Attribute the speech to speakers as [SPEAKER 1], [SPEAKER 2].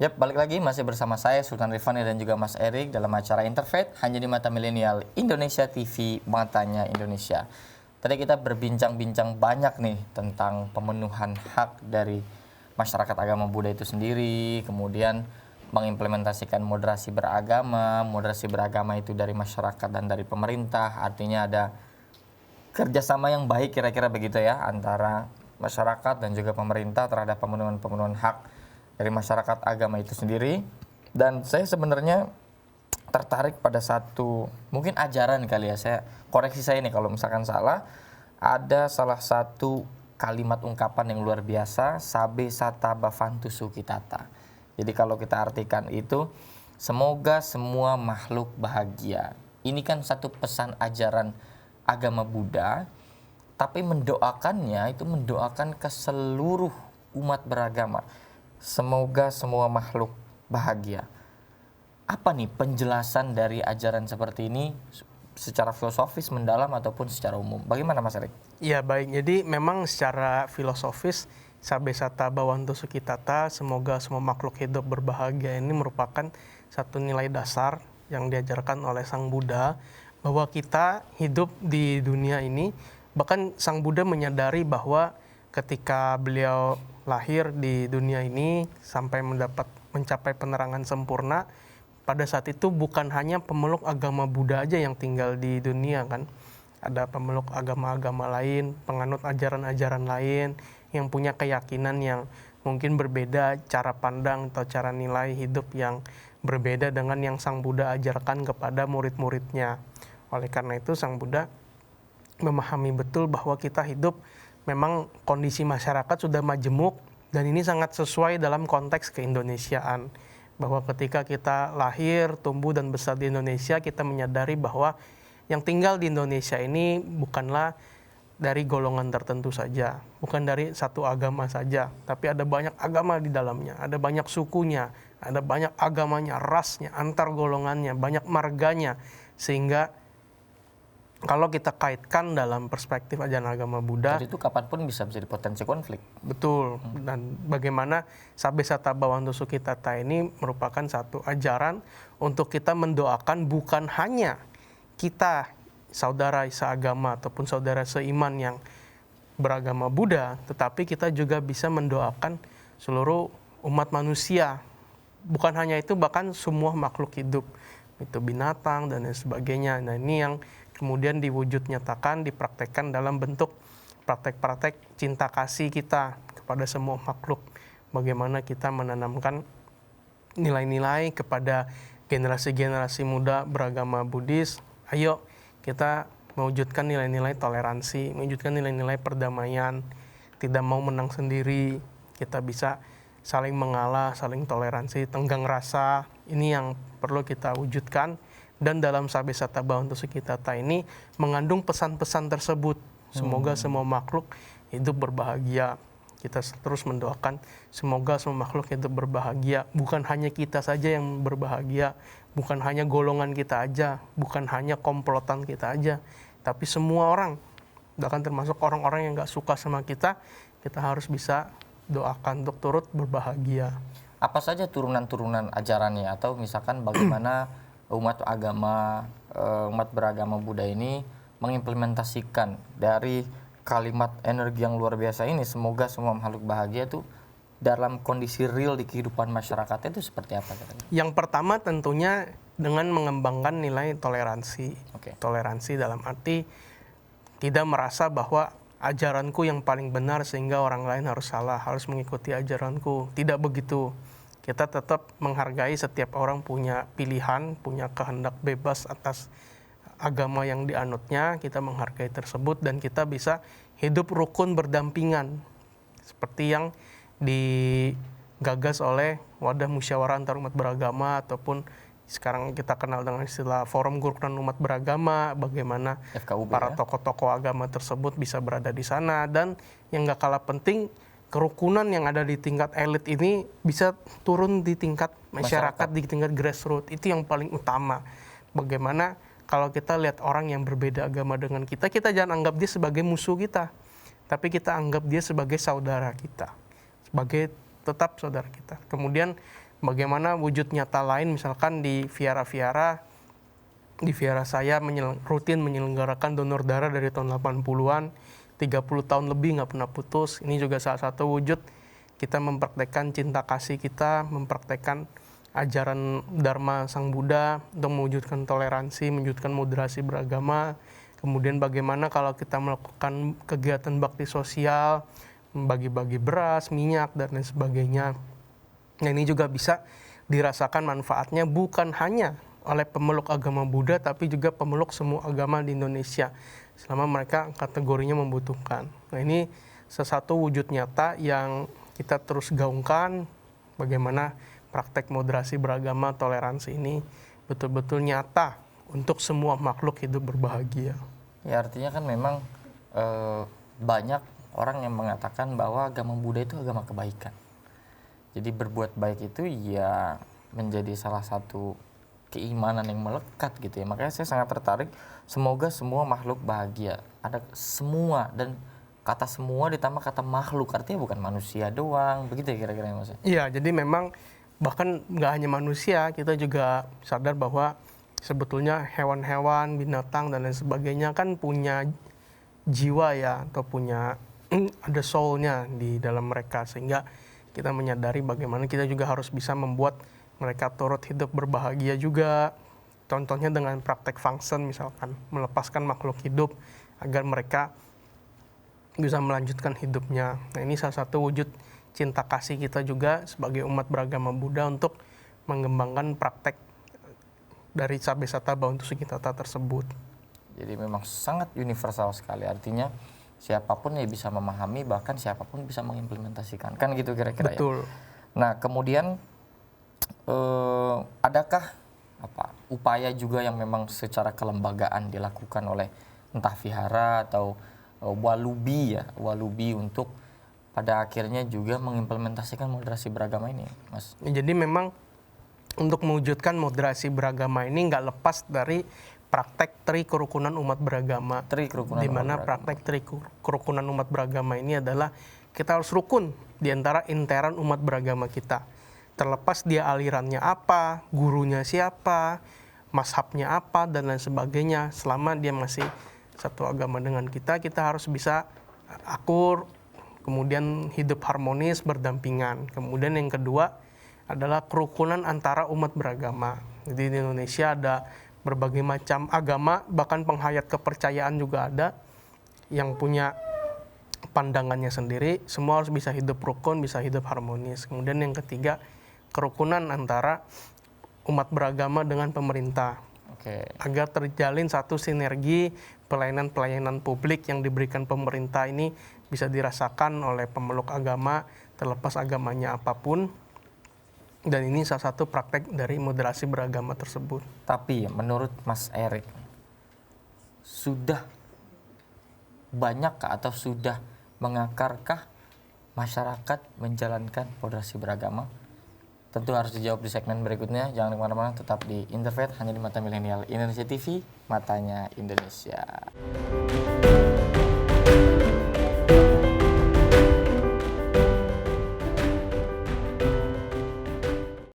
[SPEAKER 1] Yap, balik lagi masih bersama saya Sultan Rifani dan juga Mas Erik dalam acara Interfaith hanya di Mata Milenial Indonesia TV, Matanya Indonesia. Tadi kita berbincang-bincang banyak nih tentang pemenuhan hak dari masyarakat agama Buddha itu sendiri, kemudian mengimplementasikan moderasi beragama itu dari masyarakat dan dari pemerintah, artinya ada kerjasama yang baik kira-kira begitu ya antara masyarakat dan juga pemerintah terhadap pemenuhan hak dari masyarakat agama itu sendiri. Dan saya sebenarnya tertarik pada satu mungkin ajaran kali ya, saya koreksi saya nih kalau misalkan salah. Ada salah satu kalimat ungkapan yang luar biasa, sabe sata bavantu sukitata. Jadi kalau kita artikan itu, semoga semua makhluk bahagia. Ini kan satu pesan ajaran agama Buddha, tapi mendoakannya itu mendoakan ke seluruh umat beragama. Semoga semua makhluk bahagia. Apa nih penjelasan dari ajaran seperti ini secara filosofis mendalam ataupun secara umum? Bagaimana Mas Erik?
[SPEAKER 2] Ya baik, jadi memang secara filosofis sabe sata bawantu sukitata, semoga semua makhluk hidup berbahagia, ini merupakan satu nilai dasar yang diajarkan oleh Sang Buddha, bahwa kita hidup di dunia ini, bahkan Sang Buddha menyadari bahwa ketika beliau lahir di dunia ini sampai mencapai penerangan sempurna, pada saat itu bukan hanya pemeluk agama Buddha aja yang tinggal di dunia kan. Ada pemeluk agama-agama lain, penganut ajaran-ajaran lain yang punya keyakinan yang mungkin berbeda, cara pandang atau cara nilai hidup yang berbeda dengan yang Sang Buddha ajarkan kepada murid-muridnya. Oleh karena itu Sang Buddha memahami betul bahwa kita hidup memang kondisi masyarakat sudah majemuk, dan ini sangat sesuai dalam konteks keindonesiaan. Bahwa ketika kita lahir, tumbuh dan besar di Indonesia, kita menyadari bahwa yang tinggal di Indonesia ini bukanlah dari golongan tertentu saja, bukan dari satu agama saja, tapi ada banyak agama di dalamnya, ada banyak sukunya, ada banyak agamanya, rasnya, antar golongannya, banyak marganya, sehingga kalau kita kaitkan dalam perspektif ajaran agama Buddha,
[SPEAKER 1] jadi itu kapanpun bisa jadi potensi konflik.
[SPEAKER 2] Betul. Dan bagaimana sabe sata bawantu sukitata ini merupakan satu ajaran untuk kita mendoakan bukan hanya kita saudara seagama ataupun saudara seiman yang beragama Buddha, tetapi kita juga bisa mendoakan seluruh umat manusia. Bukan hanya itu, bahkan semua makhluk hidup, itu binatang dan lain sebagainya. Nah, ini yang kemudian diwujud nyatakan, dipraktekkan dalam bentuk praktek-praktek cinta kasih kita kepada semua makhluk. Bagaimana kita menanamkan nilai-nilai kepada generasi-generasi muda beragama Buddhis. Ayo kita mewujudkan nilai-nilai toleransi, mewujudkan nilai-nilai perdamaian, tidak mau menang sendiri, kita bisa saling mengalah, saling toleransi, tenggang rasa. Ini yang perlu kita wujudkan. Dan dalam sabe sata bawantu sukitata ini mengandung pesan-pesan tersebut. Semoga semua makhluk hidup berbahagia. Kita terus mendoakan semoga semua makhluk hidup berbahagia. Bukan hanya kita saja yang berbahagia, bukan hanya golongan kita aja, bukan hanya komplotan kita aja, tapi semua orang, bahkan termasuk orang-orang yang gak suka sama kita harus bisa doakan untuk turut berbahagia.
[SPEAKER 1] Apa saja turunan-turunan ajarannya, atau misalkan bagaimana umat beragama Buddha ini mengimplementasikan dari kalimat energi yang luar biasa ini, semoga semua makhluk bahagia itu dalam kondisi real di kehidupan masyarakatnya itu seperti apa?
[SPEAKER 2] Yang pertama tentunya dengan mengembangkan nilai toleransi. Toleransi dalam arti tidak merasa bahwa ajaranku yang paling benar sehingga orang lain harus salah, harus mengikuti ajaranku. Tidak begitu. Kita tetap menghargai setiap orang punya pilihan, punya kehendak bebas atas agama yang dianutnya. Kita menghargai tersebut dan kita bisa hidup rukun berdampingan. Seperti yang digagas oleh Wadah Musyawarah Antar Umat Beragama ataupun sekarang kita kenal dengan istilah Forum Kerukunan Umat Beragama, bagaimana
[SPEAKER 1] FKUB,
[SPEAKER 2] para tokoh-tokoh agama tersebut bisa berada di sana. Dan yang gak kalah penting, kerukunan yang ada di tingkat elit ini bisa turun di tingkat masyarakat, di tingkat grassroots. Itu yang paling utama. Bagaimana kalau kita lihat orang yang berbeda agama dengan kita jangan anggap dia sebagai musuh kita, tapi kita anggap dia sebagai saudara kita, sebagai tetap saudara kita. Kemudian Bagaimana wujud nyata lain misalkan di Viara saya rutin menyelenggarakan donor darah dari tahun 80-an, 30 tahun lebih nggak pernah putus. Ini juga salah satu wujud kita mempraktekkan cinta kasih kita, mempraktekkan ajaran Dharma Sang Buddha untuk mewujudkan toleransi, mewujudkan moderasi beragama. Kemudian bagaimana kalau kita melakukan kegiatan bakti sosial, bagi-bagi beras, minyak, dan lain sebagainya. Nah, ini juga bisa dirasakan manfaatnya bukan hanya oleh pemeluk agama Buddha, tapi juga pemeluk semua agama di Indonesia, selama mereka kategorinya membutuhkan. Nah, ini sesuatu wujud nyata yang kita terus gaungkan, bagaimana praktek moderasi beragama, toleransi ini betul-betul nyata untuk semua makhluk hidup berbahagia.
[SPEAKER 1] Ya, artinya kan memang banyak orang yang mengatakan bahwa agama Buddha itu agama kebaikan. Jadi berbuat baik itu ya menjadi salah satu keimanan yang melekat gitu ya. Makanya saya sangat tertarik, semoga semua makhluk bahagia. Ada semua, dan kata semua ditambah kata makhluk, artinya bukan manusia doang, begitu ya kira-kira Mas?
[SPEAKER 2] Iya, jadi memang bahkan nggak hanya manusia, kita juga sadar bahwa sebetulnya hewan-hewan, binatang, dan lain sebagainya kan punya jiwa ya, atau punya ada soul-nya di dalam mereka, sehingga kita menyadari bagaimana kita juga harus bisa membuat mereka turut hidup berbahagia juga. Contohnya dengan praktek function misalkan, melepaskan makhluk hidup agar mereka bisa melanjutkan hidupnya. Nah, ini salah satu wujud cinta kasih kita juga sebagai umat beragama Buddha untuk mengembangkan praktek dari Sabesata Bhavantu Sukhitata tersebut.
[SPEAKER 1] Jadi memang sangat universal sekali, artinya siapapun ya bisa memahami, bahkan siapapun bisa mengimplementasikan, kan gitu kira-kira.
[SPEAKER 2] Betul.
[SPEAKER 1] Ya. Nah, kemudian adakah upaya juga yang memang secara kelembagaan dilakukan oleh entah vihara atau walubi untuk pada akhirnya juga mengimplementasikan moderasi beragama ini, Mas?
[SPEAKER 2] Jadi memang untuk mewujudkan moderasi beragama ini nggak lepas dari praktek Tri Kerukunan Umat Beragama, di mana praktek Tri Kerukunan Umat Beragama ini adalah kita harus rukun di antara interan umat beragama kita. Terlepas dia alirannya apa, gurunya siapa, mazhabnya apa, dan lain sebagainya, selama dia masih satu agama dengan kita harus bisa akur, kemudian hidup harmonis, berdampingan. Kemudian yang kedua adalah kerukunan antara umat beragama. Jadi di Indonesia ada berbagai macam agama, bahkan penghayat kepercayaan juga ada yang punya pandangannya sendiri. Semua harus bisa hidup rukun, bisa hidup harmonis. Kemudian yang ketiga, kerukunan antara umat beragama dengan pemerintah. Agar terjalin satu sinergi pelayanan-pelayanan publik yang diberikan pemerintah ini bisa dirasakan oleh pemeluk agama, terlepas agamanya apapun. Dan ini salah satu praktek dari moderasi beragama tersebut.
[SPEAKER 1] Tapi menurut Mas Erik, sudah banyakkah atau sudah mengakarkah masyarakat menjalankan moderasi beragama? Tentu harus dijawab di segmen berikutnya. Jangan kemana-mana, tetap di Interfaith hanya di Mata Milenial Indonesia TV, matanya Indonesia.